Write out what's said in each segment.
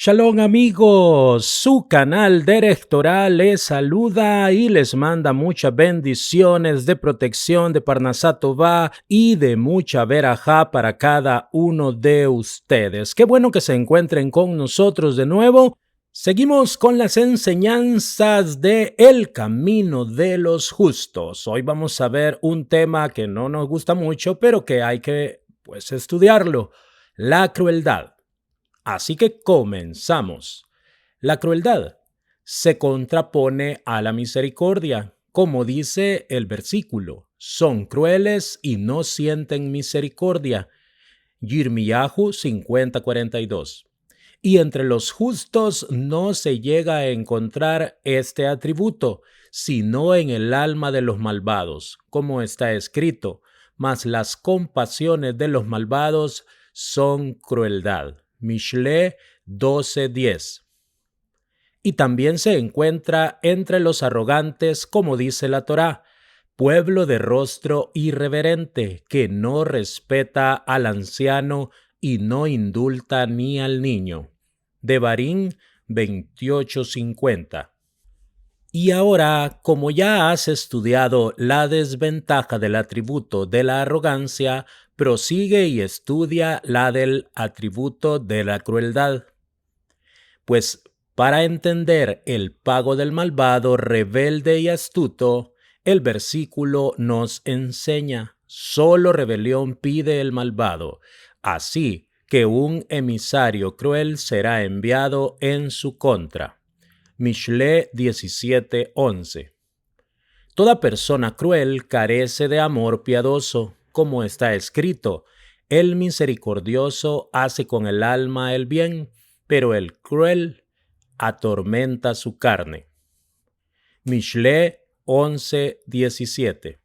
Shalom amigos, su canal directoral les saluda y les manda muchas bendiciones de protección de Parnasá Tová y de mucha verajá para cada uno de ustedes. Qué bueno que se encuentren con nosotros de nuevo. Seguimos con las enseñanzas de El Camino de los Justos. Hoy vamos a ver un tema que no nos gusta mucho, pero que hay que estudiarlo: la crueldad. Así que comenzamos. La crueldad se contrapone a la misericordia, como dice el versículo. Son crueles y no sienten misericordia. Yirmiyahu 50:42. Y entre los justos no se llega a encontrar este atributo, sino en el alma de los malvados, como está escrito: mas las compasiones de los malvados son crueldad. Mishle 12:10. Y también se encuentra entre los arrogantes, como dice la Torá: pueblo de rostro irreverente, que no respeta al anciano y no indulta ni al niño. Devarim 28:50. Y ahora, como ya has estudiado la desventaja del atributo de la arrogancia, prosigue y estudia la del atributo de la crueldad. Pues para entender el pago del malvado, rebelde y astuto, el versículo nos enseña: solo rebelión pide el malvado, así que un emisario cruel será enviado en su contra. Mishle 17:11. Toda persona cruel carece de amor piadoso, como está escrito: el misericordioso hace con el alma el bien, pero el cruel atormenta su carne. Mishle 11:17.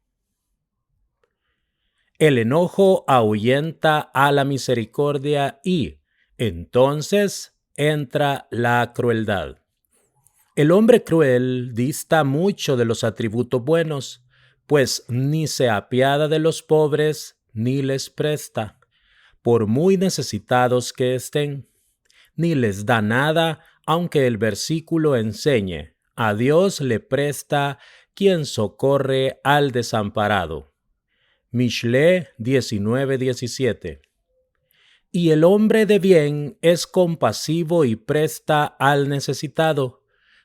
El enojo ahuyenta a la misericordia y entonces entra la crueldad. El hombre cruel dista mucho de los atributos buenos, pues ni se apiada de los pobres ni les presta, por muy necesitados que estén, ni les da nada, aunque el versículo enseñe: a Dios le presta quien socorre al desamparado. Mishle 19:17. Y el hombre de bien es compasivo y presta al necesitado,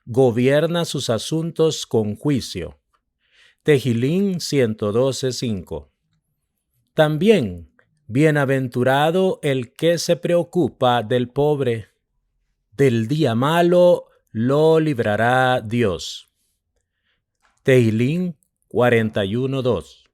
gobierna sus asuntos con juicio. Tehilín 112:5. También, bienaventurado el que se preocupa del pobre, del día malo lo librará Dios. Tehilín 41:2.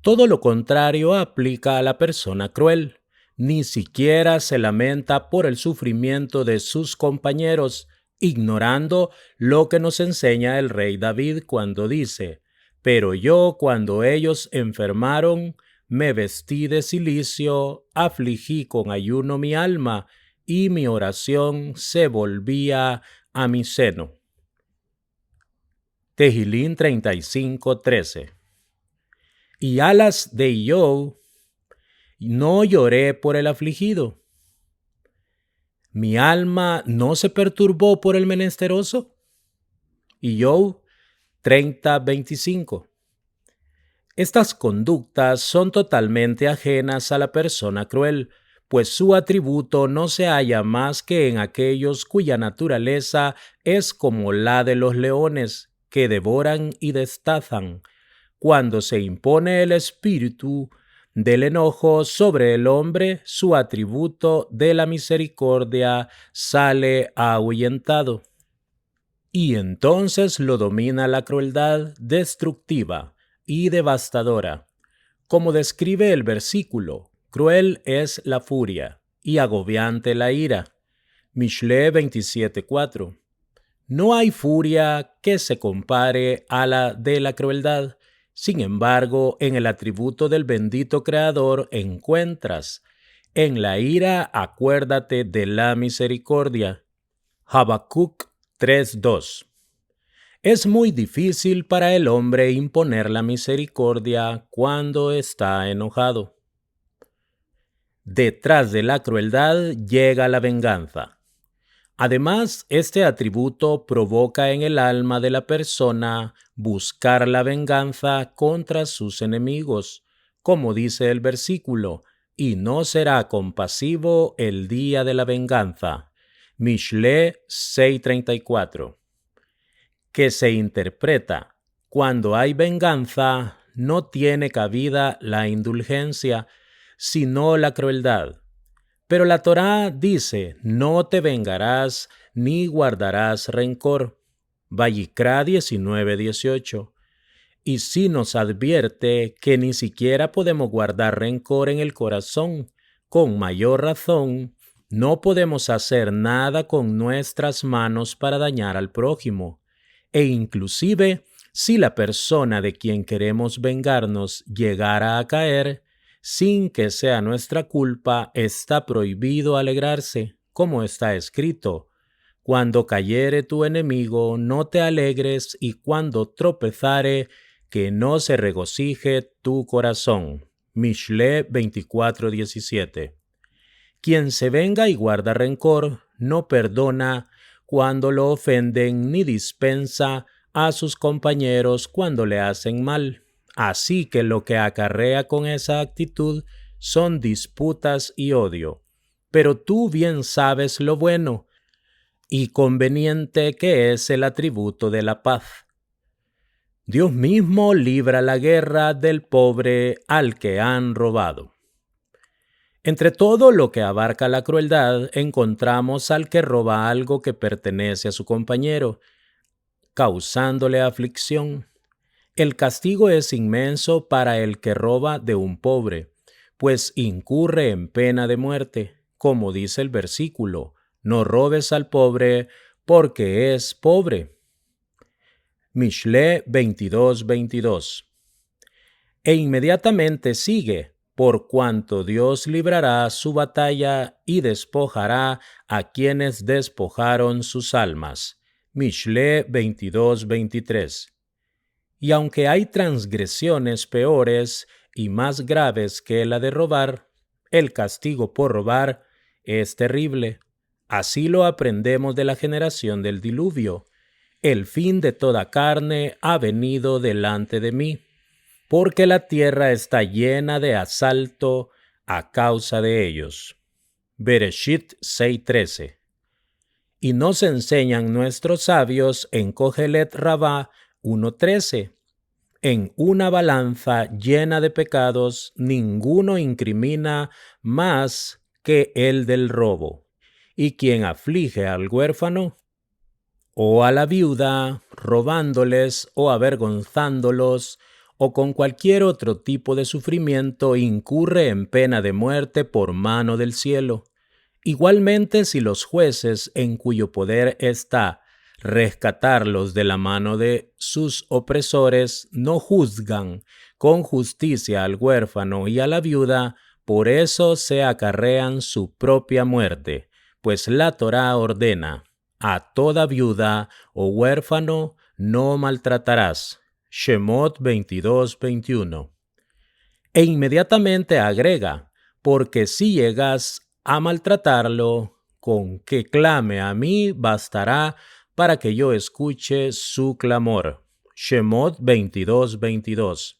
Todo lo contrario aplica a la persona cruel. Ni siquiera se lamenta por el sufrimiento de sus compañeros, ignorando lo que nos enseña el rey David cuando dice: pero yo, cuando ellos enfermaron, me vestí de cilicio, afligí con ayuno mi alma, y mi oración se volvía a mi seno. Tehilín 35:13. Y alas de Iov, no lloré por el afligido. Mi alma no se perturbó por el menesteroso. Iov 30:25. Estas conductas son totalmente ajenas a la persona cruel, pues su atributo no se halla más que en aquellos cuya naturaleza es como la de los leones, que devoran y destazan. Cuando se impone el espíritu del enojo sobre el hombre, su atributo de la misericordia sale ahuyentado. Y entonces lo domina la crueldad destructiva y devastadora. Como describe el versículo, cruel es la furia y agobiante la ira. Mishle 27:4. No hay furia que se compare a la de la crueldad. Sin embargo, en el atributo del bendito Creador encuentras: en la ira acuérdate de la misericordia. Habacuc 3:2. Es muy difícil para el hombre imponer la misericordia cuando está enojado. Detrás de la crueldad llega la venganza. Además, este atributo provoca en el alma de la persona buscar la venganza contra sus enemigos, como dice el versículo, y no será compasivo el día de la venganza. Mishle 6:34, que se interpreta: cuando hay venganza, no tiene cabida la indulgencia, sino la crueldad. Pero la Torá dice: no te vengarás ni guardarás rencor. Vayikra 19:18. Y sí nos advierte que ni siquiera podemos guardar rencor en el corazón. Con mayor razón, no podemos hacer nada con nuestras manos para dañar al prójimo. E inclusive, si la persona de quien queremos vengarnos llegara a caer, sin que sea nuestra culpa, está prohibido alegrarse, como está escrito: cuando cayere tu enemigo, no te alegres, y cuando tropezare, que no se regocije tu corazón. Mishle 24:17. Quien se venga y guarda rencor, no perdona cuando lo ofenden, ni dispensa a sus compañeros cuando le hacen mal. Así que lo que acarrea con esa actitud son disputas y odio. Pero tú bien sabes lo bueno y conveniente que es el atributo de la paz. Dios mismo libra la guerra del pobre al que han robado. Entre todo lo que abarca la crueldad, encontramos al que roba algo que pertenece a su compañero, causándole aflicción. El castigo es inmenso para el que roba de un pobre, pues incurre en pena de muerte, como dice el versículo: no robes al pobre porque es pobre. Mishle 22:22. E inmediatamente sigue: por cuanto Dios librará su batalla y despojará a quienes despojaron sus almas. Mishle 22:23. Y aunque hay transgresiones peores y más graves que la de robar, el castigo por robar es terrible. Así lo aprendemos de la generación del diluvio. El fin de toda carne ha venido delante de mí, porque la tierra está llena de asalto a causa de ellos. Bereshit 6:13. Y nos enseñan nuestros sabios en Kohelet Rabá 1:13. En una balanza llena de pecados, ninguno incrimina más que el del robo. Y quien aflige al huérfano o a la viuda, robándoles o avergonzándolos, o con cualquier otro tipo de sufrimiento, incurre en pena de muerte por mano del cielo. Igualmente, si los jueces en cuyo poder está rescatarlos de la mano de sus opresores no juzgan con justicia al huérfano y a la viuda, por eso se acarrean su propia muerte, pues la Torá ordena: a toda viuda o huérfano no maltratarás. Shemot 22:21. E inmediatamente agrega: porque si llegas a maltratarlo, con que clame a mí bastará para que yo escuche su clamor. Shemot 22:22.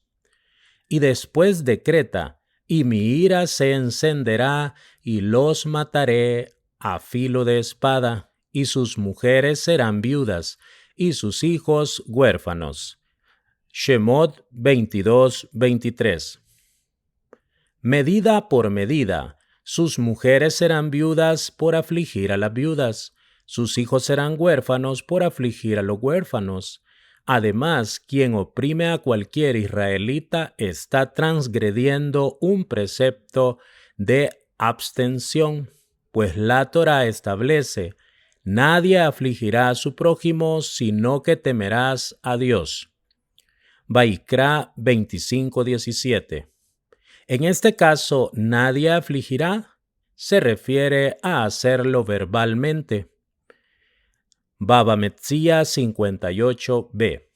Y después decreta: y mi ira se encenderá y los mataré a filo de espada, y sus mujeres serán viudas y sus hijos huérfanos. Shemot 22:23. Medida por medida, sus mujeres serán viudas por afligir a las viudas, sus hijos serán huérfanos por afligir a los huérfanos. Además, quien oprime a cualquier israelita está transgrediendo un precepto de abstención, pues la Torá establece: nadie afligirá a su prójimo, sino que temerás a Dios. Vayikra 25:17. En este caso, nadie afligirá se refiere a hacerlo verbalmente. Baba Metzia 58b.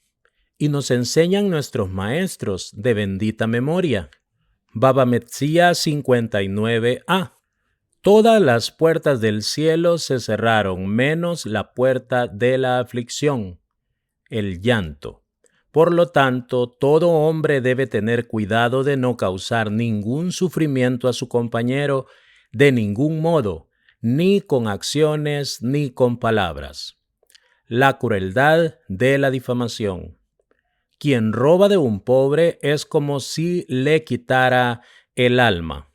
Y nos enseñan nuestros maestros de bendita memoria. Baba Metzia 59a. Todas las puertas del cielo se cerraron, menos la puerta de la aflicción, el llanto. Por lo tanto, todo hombre debe tener cuidado de no causar ningún sufrimiento a su compañero de ningún modo, ni con acciones ni con palabras. La crueldad de la difamación. Quien roba de un pobre es como si le quitara el alma.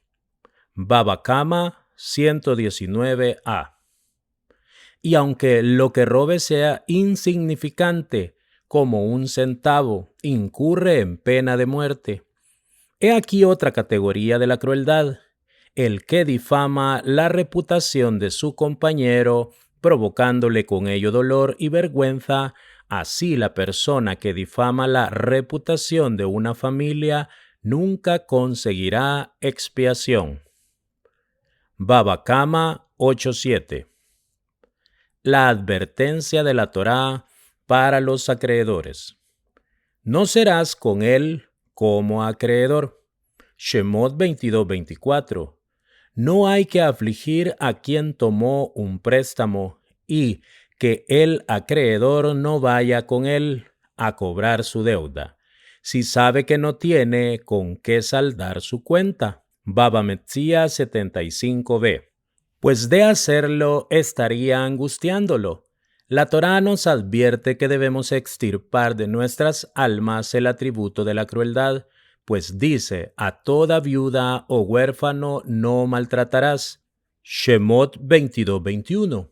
Baba Kama 119a. Y aunque lo que robe sea insignificante, como un centavo, incurre en pena de muerte. He aquí otra categoría de la crueldad: el que difama la reputación de su compañero, provocándole con ello dolor y vergüenza. Así la persona que difama la reputación de una familia nunca conseguirá expiación. Baba Kama 8.7. La advertencia de la Torá para los acreedores. No serás con él como acreedor. Shemot 22:24. No hay que afligir a quien tomó un préstamo y que el acreedor no vaya con él a cobrar su deuda, si sabe que no tiene con qué saldar su cuenta. Baba Metzia 75b. Pues de hacerlo estaría angustiándolo. La Torá nos advierte que debemos extirpar de nuestras almas el atributo de la crueldad, pues dice: a toda viuda o huérfano no maltratarás. Shemot 22:21.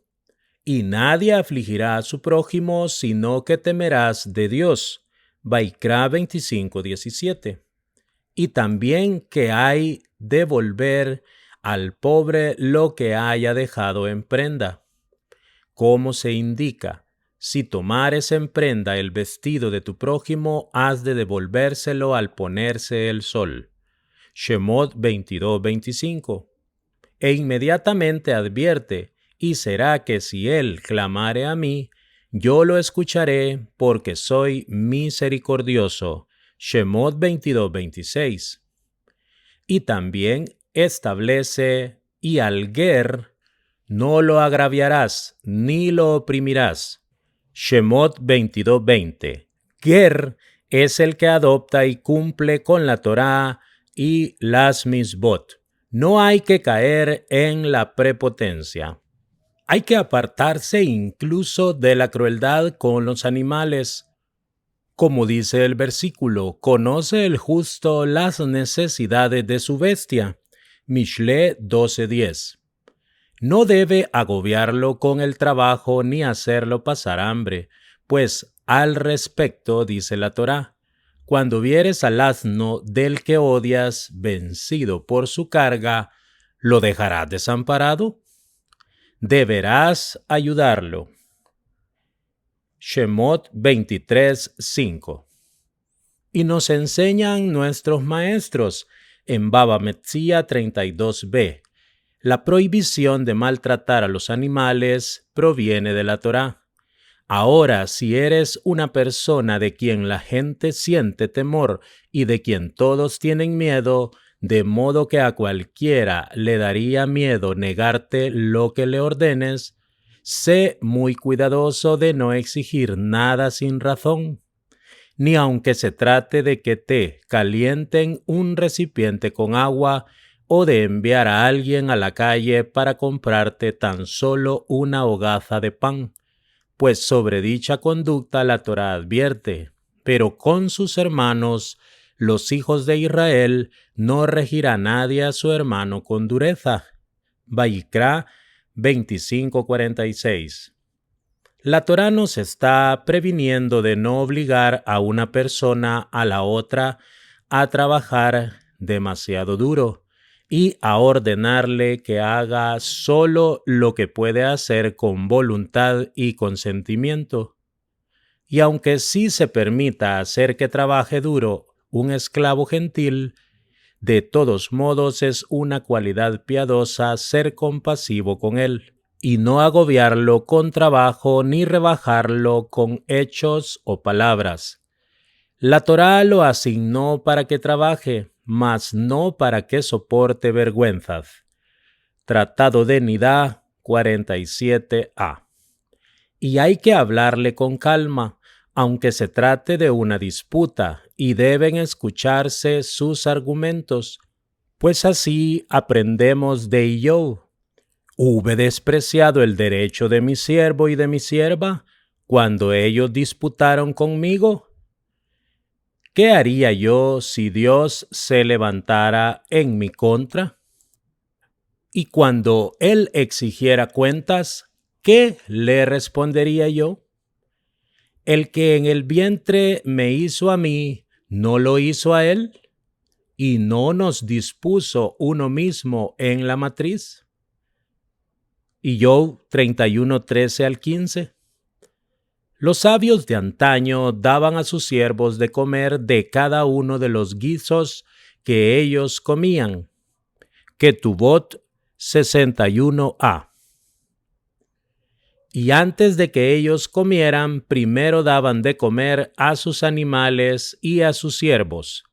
Y nadie afligirá a su prójimo, sino que temerás de Dios. Vaikra 25:17. Y también que hay de volver al pobre lo que haya dejado en prenda. Como se indica, si tomares en prenda el vestido de tu prójimo, has de devolvérselo al ponerse el sol. Shemot 22:25. E inmediatamente advierte: y será que si él clamare a mí, yo lo escucharé, porque soy misericordioso. Shemot 22:26. Y también establece: y al ger no lo agraviarás ni lo oprimirás. Shemot 22:20. Ger es el que adopta y cumple con la Torá y las misbot. No hay que caer en la prepotencia. Hay que apartarse incluso de la crueldad con los animales. Como dice el versículo, conoce el justo las necesidades de su bestia. Mishle 12:10. No debe agobiarlo con el trabajo ni hacerlo pasar hambre, pues al respecto dice la Torá: cuando vieres al asno del que odias vencido por su carga, ¿lo dejarás desamparado? Deberás ayudarlo. Shemot 23:5. Y nos enseñan nuestros maestros en Baba Metzia 32b. La prohibición de maltratar a los animales proviene de la Torá. Ahora, si eres una persona de quien la gente siente temor y de quien todos tienen miedo, de modo que a cualquiera le daría miedo negarte lo que le ordenes, sé muy cuidadoso de no exigir nada sin razón, ni aunque se trate de que te calienten un recipiente con agua o de enviar a alguien a la calle para comprarte tan solo una hogaza de pan, pues sobre dicha conducta la Torá advierte: pero con sus hermanos, los hijos de Israel, no regirá nadie a su hermano con dureza. Vayikra 25:46. La Torá nos está previniendo de no obligar a una persona a la otra a trabajar demasiado duro y a ordenarle que haga solo lo que puede hacer con voluntad y consentimiento. Y aunque sí se permita hacer que trabaje duro un esclavo gentil, de todos modos es una cualidad piadosa ser compasivo con él y no agobiarlo con trabajo ni rebajarlo con hechos o palabras. La Torá lo asignó para que trabaje, mas no para que soporte vergüenzas. Tratado de Nidá 47a. Y hay que hablarle con calma, aunque se trate de una disputa, y deben escucharse sus argumentos, pues así aprendemos de Iov. ¿Hube despreciado el derecho de mi siervo y de mi sierva cuando ellos disputaron conmigo? ¿Qué haría yo si Dios se levantara en mi contra? Y cuando Él exigiera cuentas, ¿qué le respondería yo? El que en el vientre me hizo a mí, ¿no lo hizo a Él? ¿Y no nos dispuso uno mismo en la matriz? Y Job 31:13-15. Los sabios de antaño daban a sus siervos de comer de cada uno de los guisos que ellos comían. Ketubot 61a. Y antes de que ellos comieran, primero daban de comer a sus animales y a sus siervos.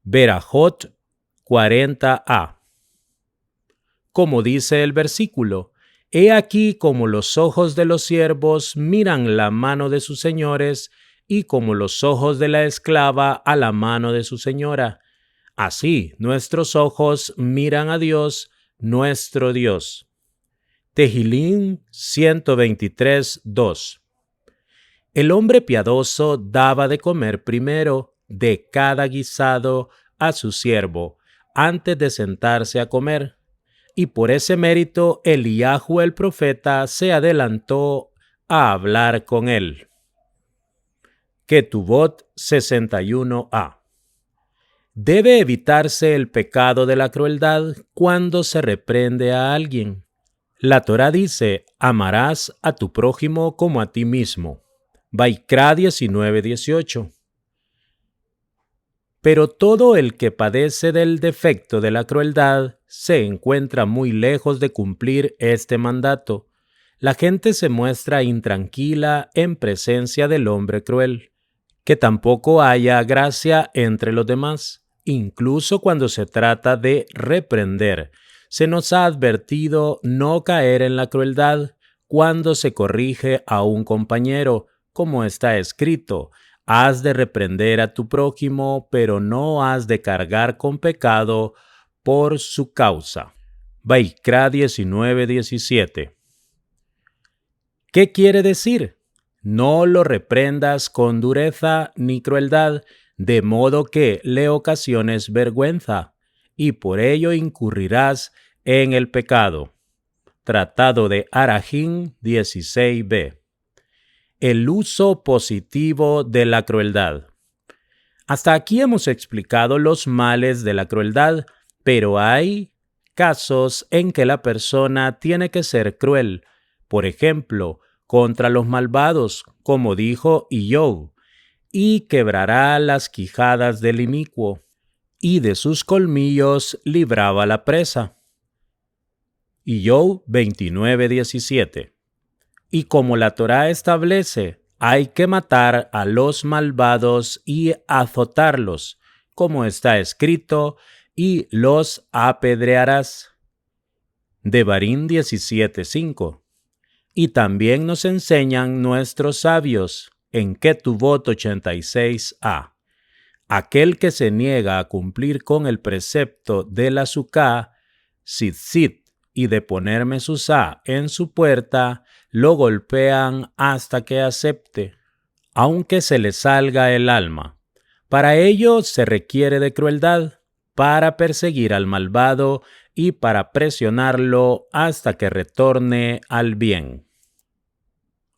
Berajot 40a. Como dice el versículo, he aquí como los ojos de los siervos miran la mano de sus señores, y como los ojos de la esclava a la mano de su señora. Así nuestros ojos miran a Dios, nuestro Dios. Tehilín 123:2. El hombre piadoso daba de comer primero de cada guisado a su siervo, antes de sentarse a comer. Y por ese mérito Eliahu el profeta se adelantó a hablar con él. Ketubot 61a. Debe evitarse el pecado de la crueldad cuando se reprende a alguien. La Torá dice, amarás a tu prójimo como a ti mismo. Vaikra 19:18. Pero todo el que padece del defecto de la crueldad se encuentra muy lejos de cumplir este mandato. La gente se muestra intranquila en presencia del hombre cruel. Que tampoco haya gracia entre los demás, incluso cuando se trata de reprender. Se nos ha advertido no caer en la crueldad cuando se corrige a un compañero, como está escrito: has de reprender a tu prójimo, pero no has de cargar con pecado por su causa. Vaikra 19:17. ¿Qué quiere decir? No lo reprendas con dureza ni crueldad, de modo que le ocasiones vergüenza, y por ello incurrirás en el pecado. Tratado de Arajín 16b. El uso positivo de la crueldad. Hasta aquí hemos explicado los males de la crueldad, pero hay casos en que la persona tiene que ser cruel. Por ejemplo, contra los malvados, como dijo Iov, y quebrará las quijadas del inicuo, y de sus colmillos libraba la presa. Iov 29:17. Y como la Torá establece, hay que matar a los malvados y azotarlos, como está escrito, y los apedrearás. Devarim 17:5. Y también nos enseñan nuestros sabios en Ketubot 86a. Aquel que se niega a cumplir con el precepto de la Suká, tzitzit, y de poner mezuzá en su puerta, lo golpean hasta que acepte, aunque se le salga el alma. Para ello se requiere de crueldad, para perseguir al malvado y para presionarlo hasta que retorne al bien.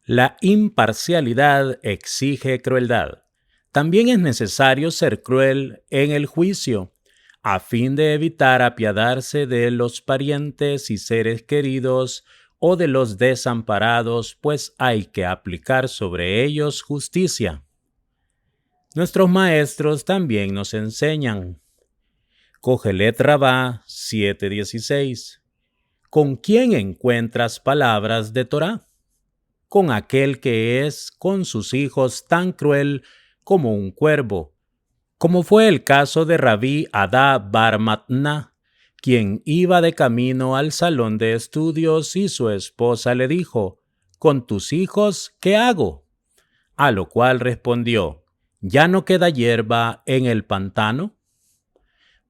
La imparcialidad exige crueldad. También es necesario ser cruel en el juicio, a fin de evitar apiadarse de los parientes y seres queridos o de los desamparados, pues hay que aplicar sobre ellos justicia. Nuestros maestros también nos enseñan. Cogelet Rabá 7:16. ¿Con quién encuentras palabras de Torá? Con aquel que es con sus hijos tan cruel como un cuervo, como fue el caso de Rabí Adá bar Matná, quien iba de camino al salón de estudios y su esposa le dijo: «¿Con tus hijos qué hago?». A lo cual respondió: «¿Ya no queda hierba en el pantano?».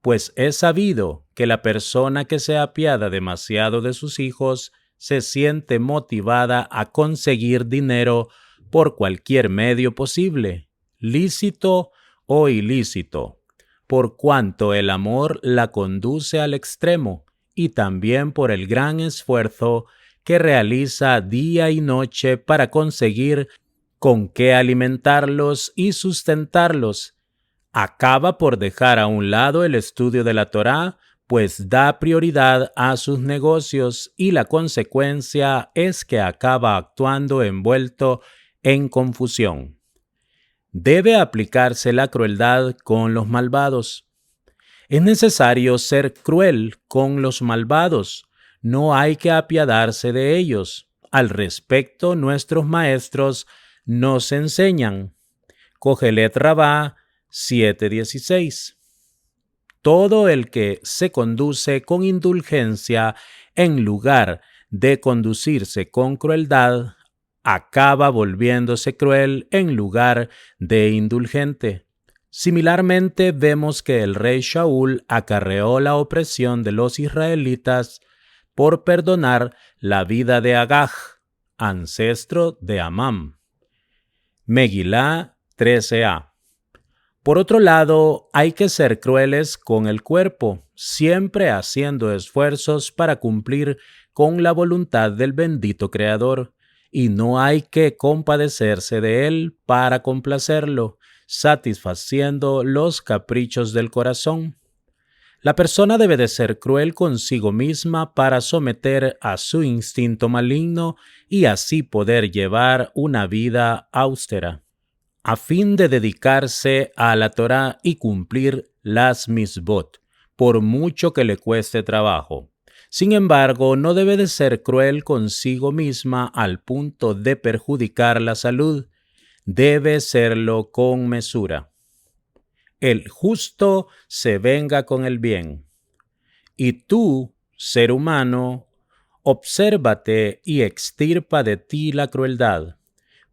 Pues es sabido que la persona que se apiada demasiado de sus hijos se siente motivada a conseguir dinero por cualquier medio posible, lícito o ilícito, por cuanto el amor la conduce al extremo y también por el gran esfuerzo que realiza día y noche para conseguir con qué alimentarlos y sustentarlos. Acaba por dejar a un lado el estudio de la Torá, pues da prioridad a sus negocios y la consecuencia es que acaba actuando envuelto en confusión. Debe aplicarse la crueldad con los malvados. Es necesario ser cruel con los malvados, no hay que apiadarse de ellos. Al respecto, nuestros maestros nos enseñan. Cogelet Rabá 7:16. Todo el que se conduce con indulgencia en lugar de conducirse con crueldad, acaba volviéndose cruel en lugar de indulgente. Similarmente, vemos que el rey Shaul acarreó la opresión de los israelitas por perdonar la vida de Agag, ancestro de Amam. Megilá 13a. Por otro lado, hay que ser crueles con el cuerpo, siempre haciendo esfuerzos para cumplir con la voluntad del bendito Creador, y no hay que compadecerse de él para complacerlo, satisfaciendo los caprichos del corazón. La persona debe de ser cruel consigo misma para someter a su instinto maligno y así poder llevar una vida austera, a fin de dedicarse a la Torá y cumplir las misbot, por mucho que le cueste trabajo. Sin embargo, no debe de ser cruel consigo misma al punto de perjudicar la salud. Debe serlo con mesura. El justo se venga con el bien. Y tú, ser humano, obsérvate y extirpa de ti la crueldad,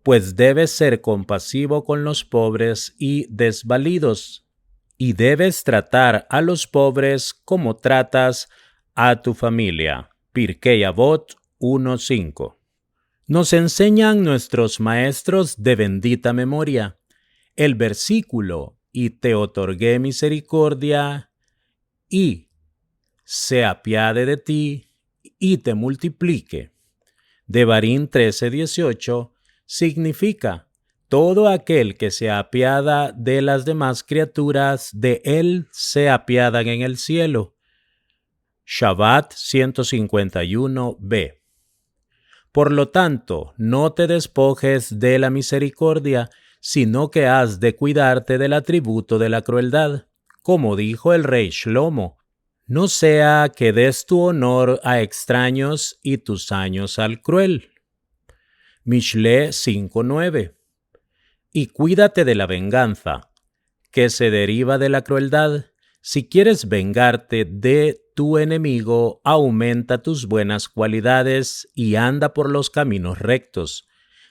pues debes ser compasivo con los pobres y desvalidos, y debes tratar a los pobres como tratas a tu familia. Pirkei Avot 1:5. Nos enseñan nuestros maestros de bendita memoria. El versículo «y te otorgué misericordia» y «se apiade de ti y te multiplique» de Barín 13:18 significa: todo aquel que se apiada de las demás criaturas, de él se apiadan en el cielo. Shabbat 151b. Por lo tanto, no te despojes de la misericordia, sino que has de cuidarte del atributo de la crueldad. Como dijo el rey Shlomo: no sea que des tu honor a extraños y tus años al cruel. Mishle 5:9. Y cuídate de la venganza, que se deriva de la crueldad. Si quieres vengarte de tu enemigo, aumenta tus buenas cualidades y anda por los caminos rectos.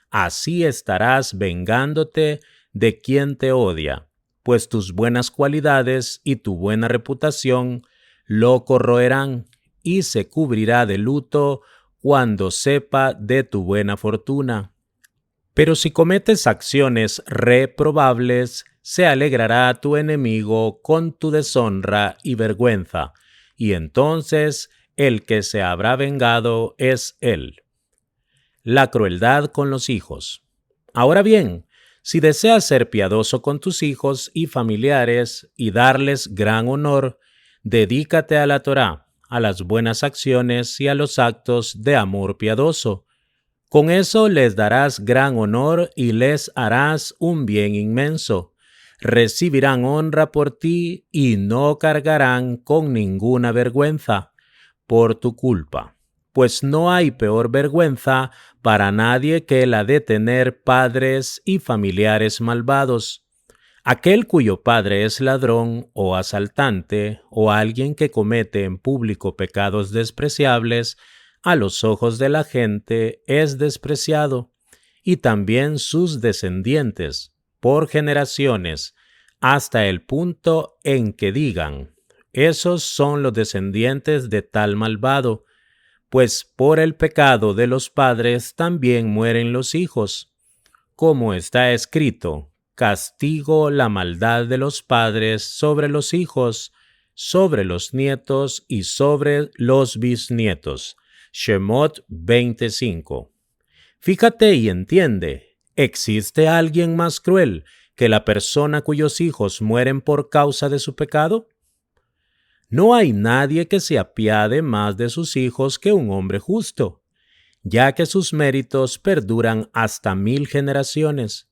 Así estarás vengándote de quien te odia, pues tus buenas cualidades y tu buena reputación lo corroerán y se cubrirá de luto cuando sepa de tu buena fortuna. Pero si cometes acciones reprobables, se alegrará tu enemigo con tu deshonra y vergüenza, y entonces el que se habrá vengado es él. La crueldad con los hijos. Ahora bien, si deseas ser piadoso con tus hijos y familiares y darles gran honor, dedícate a la Torá, a las buenas acciones y a los actos de amor piadoso. Con eso les darás gran honor y les harás un bien inmenso. Recibirán honra por ti y no cargarán con ninguna vergüenza por tu culpa, pues no hay peor vergüenza para nadie que la de tener padres y familiares malvados. Aquel cuyo padre es ladrón o asaltante o alguien que comete en público pecados despreciables, a los ojos de la gente es despreciado, y también sus descendientes, por generaciones, hasta el punto en que digan, esos son los descendientes de tal malvado, pues por el pecado de los padres también mueren los hijos. Como está escrito, castigo la maldad de los padres sobre los hijos, sobre los nietos y sobre los bisnietos. Shemot 25. Fíjate y entiende, ¿existe alguien más cruel que la persona cuyos hijos mueren por causa de su pecado? No hay nadie que se apiade más de sus hijos que un hombre justo, ya que sus méritos perduran hasta 1000 generaciones.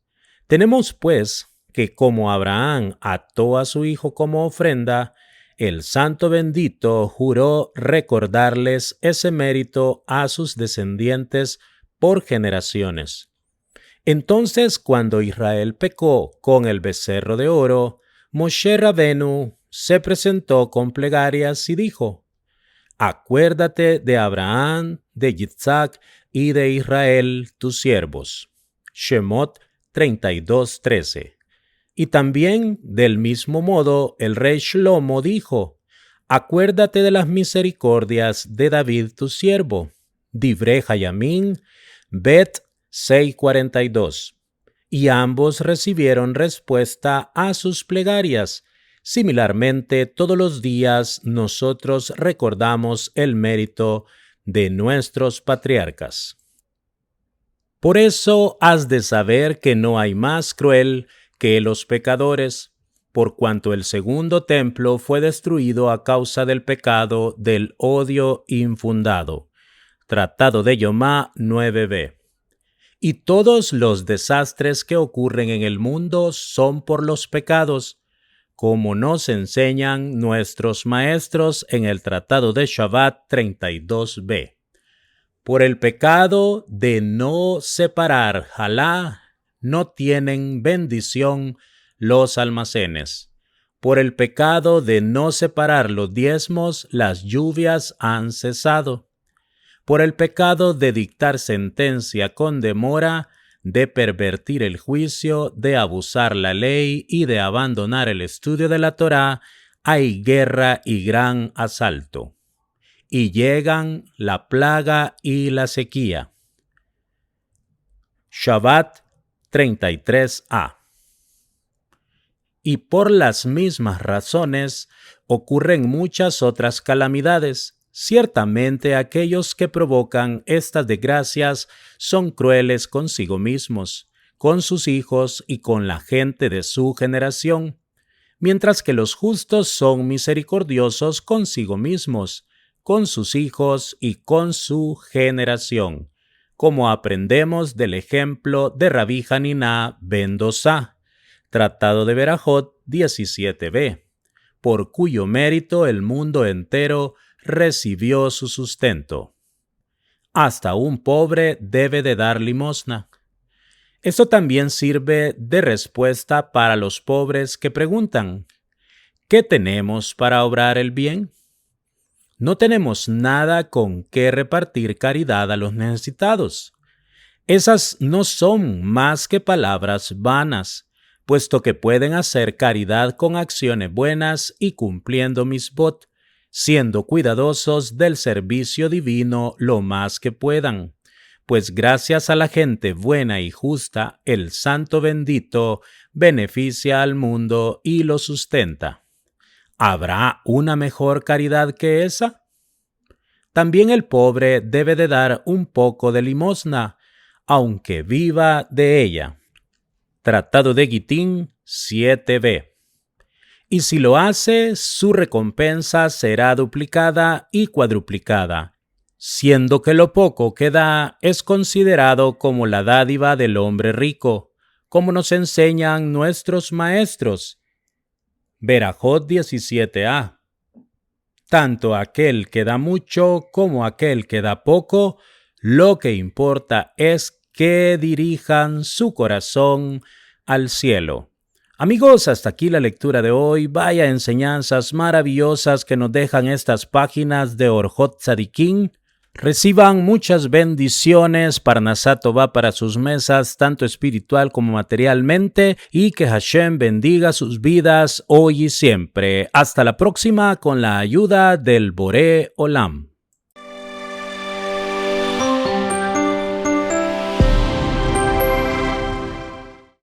Tenemos, pues, que como Abraham ató a su hijo como ofrenda, el Santo Bendito juró recordarles ese mérito a sus descendientes por generaciones. Entonces, cuando Israel pecó con el becerro de oro, Moshe Rabenu se presentó con plegarias y dijo: Acuérdate de Abraham, de Yitzhak y de Israel, tus siervos. Shemot 32:13. Y también, del mismo modo, el rey Shlomo dijo: Acuérdate de las misericordias de David, tu siervo. Divrei Hayamim, Bet 6:42. Y ambos recibieron respuesta a sus plegarias. Similarmente, todos los días nosotros recordamos el mérito de nuestros patriarcas. Por eso has de saber que no hay más cruel que los pecadores, por cuanto el segundo templo fue destruido a causa del pecado del odio infundado. Tratado de Yomá 9b. Y todos los desastres que ocurren en el mundo son por los pecados, como nos enseñan nuestros maestros en el Tratado de Shabbat 32b. Por el pecado de no separar jalá, no tienen bendición los almacenes. Por el pecado de no separar los diezmos, las lluvias han cesado. Por el pecado de dictar sentencia con demora, de pervertir el juicio, de abusar la ley y de abandonar el estudio de la Torá, hay guerra y gran asalto. Y llegan la plaga y la sequía. Shabbat 33a. Y por las mismas razones ocurren muchas otras calamidades. Ciertamente aquellos que provocan estas desgracias son crueles consigo mismos, con sus hijos y con la gente de su generación, mientras que los justos son misericordiosos consigo mismos, con sus hijos y con su generación, como aprendemos del ejemplo de Rabí Haniná ben Dosá, Tratado de Berajot 17b, por cuyo mérito el mundo entero recibió su sustento. Hasta un pobre debe de dar limosna. Esto también sirve de respuesta para los pobres que preguntan: ¿qué tenemos para obrar el bien? No tenemos nada con qué repartir caridad a los necesitados. Esas no son más que palabras vanas, puesto que pueden hacer caridad con acciones buenas y cumpliendo misbot, siendo cuidadosos del servicio divino lo más que puedan, pues gracias a la gente buena y justa, el Santo Bendito beneficia al mundo y lo sustenta. ¿Habrá una mejor caridad que esa? También el pobre debe de dar un poco de limosna, aunque viva de ella. Tratado de Gitín 7b. Y si lo hace, su recompensa será duplicada y cuadruplicada, siendo que lo poco que da es considerado como la dádiva del hombre rico, como nos enseñan nuestros maestros. Berajot 17a. Tanto aquel que da mucho como aquel que da poco, lo que importa es que dirijan su corazón al cielo. Amigos, hasta aquí la lectura de hoy. Vaya enseñanzas maravillosas que nos dejan estas páginas de Orjot Tzadikim. Reciban muchas bendiciones, Parnasá Tová para sus mesas, tanto espiritual como materialmente, y que Hashem bendiga sus vidas hoy y siempre. Hasta la próxima con la ayuda del Boré Olam.